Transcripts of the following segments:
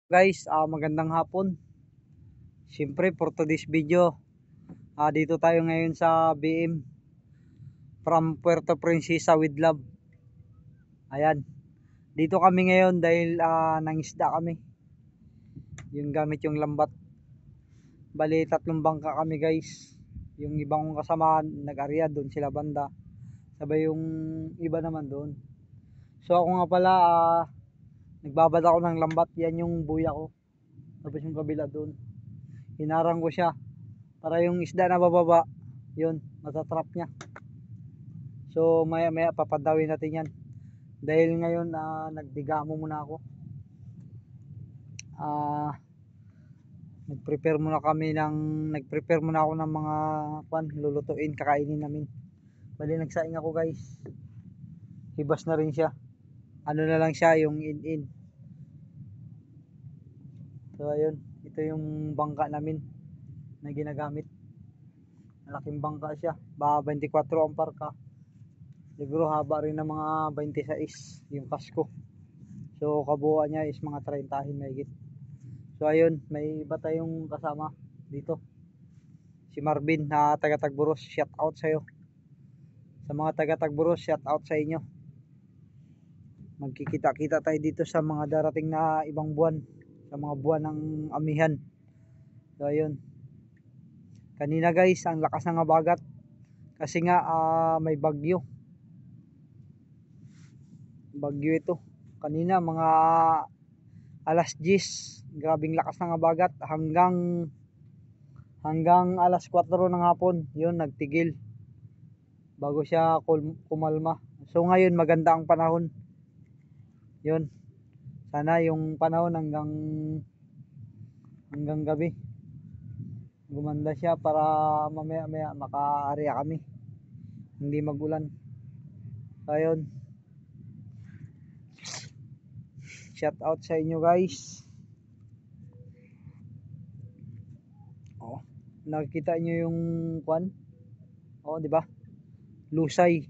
Guys, magandang hapon. Siyempre for today's video, dito tayo ngayon sa BM from Puerto Princesa with love. Ayan, dito kami ngayon dahil nangisda kami. Yung gamit yung lambat. Bali 3 bangka kami guys. Yung ibang kong kasama nag-area doon sila banda. Sabay yung iba naman doon. So ako nga pala, nagbabad ako ng lambat. Yan yung buya ko. Tapos yung kabila doon, hinarang ko siya para yung isda na bababa, yun, matatrap niya. So maya maya papadawin natin yan. Dahil ngayon nagdigamo muna ako. Nagprepare muna ako ng mga lulutuin, kakainin namin. Bali nagsaing ako guys. Hibas na rin siya. Ano na lang siya, yung in. So ayun, ito yung bangka namin na ginagamit. Malaking bangka siya. Ba 24 ang parka. Siguro haba rin ng mga 26 yung kasko. So kabuuan niya is mga 30 mahigit. So ayun, may iba tayong kasama dito. Si Marvin na taga Tagburos, shout out sa iyo. Sa mga taga Tagburos, shout out sa inyo. Magkikita-kita tayo dito sa mga darating na ibang buwan, sa mga buwan ng amihan. So ayun. Kanina guys, ang lakas ng habagat kasi nga may bagyo. Bagyo ito. Kanina mga alas 10, grabing lakas ng habagat hanggang alas 4 ng hapon, yun nagtigil bago siya kumalma. So ngayon maganda ang panahon. Yun. Sana yung panahon hanggang gabi gumanda siya para mamaya maka-area kami. Hindi magulan. So ayun. Shout out sa inyo guys. Oh, nakikita niyo yung kwan? Oh, di ba? Lusay.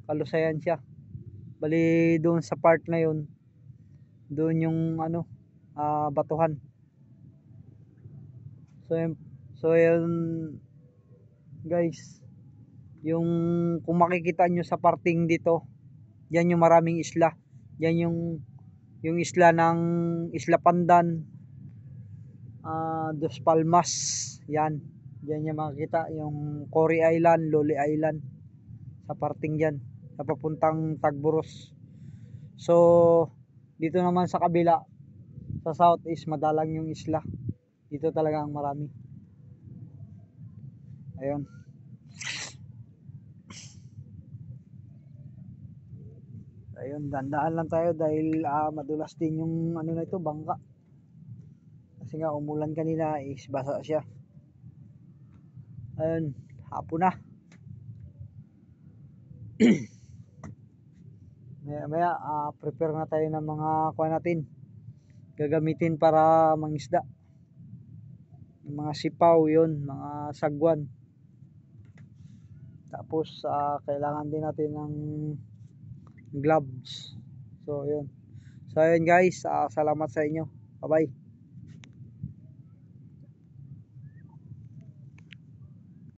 Kalusayan siya. Bali doon sa part na yun, doon yung batuhan. So yun guys, yung kung makikita nyo sa parting dito, yan yung maraming isla. Yan yung isla ng Isla Pandan, Dos Palmas. Yan yung makikita, yung Cory Island, Loli Island, sa parting yan, sa papuntang Tagburos. So dito naman sa kabila, sa south is madalang yung isla. Dito talaga ang marami. Ayun. Ayun, dandaan lang tayo dahil madulas din yung na ito, bangka. Kasi nga umulan kanina is basa siya. Ayun, hapon na. Maya prepare na tayo ng mga kuha natin gagamitin para mangisda. Yung mga sipaw, yun, mga sagwan. Tapos kailangan din natin ng gloves. So yun guys, salamat sa inyo. Bye bye.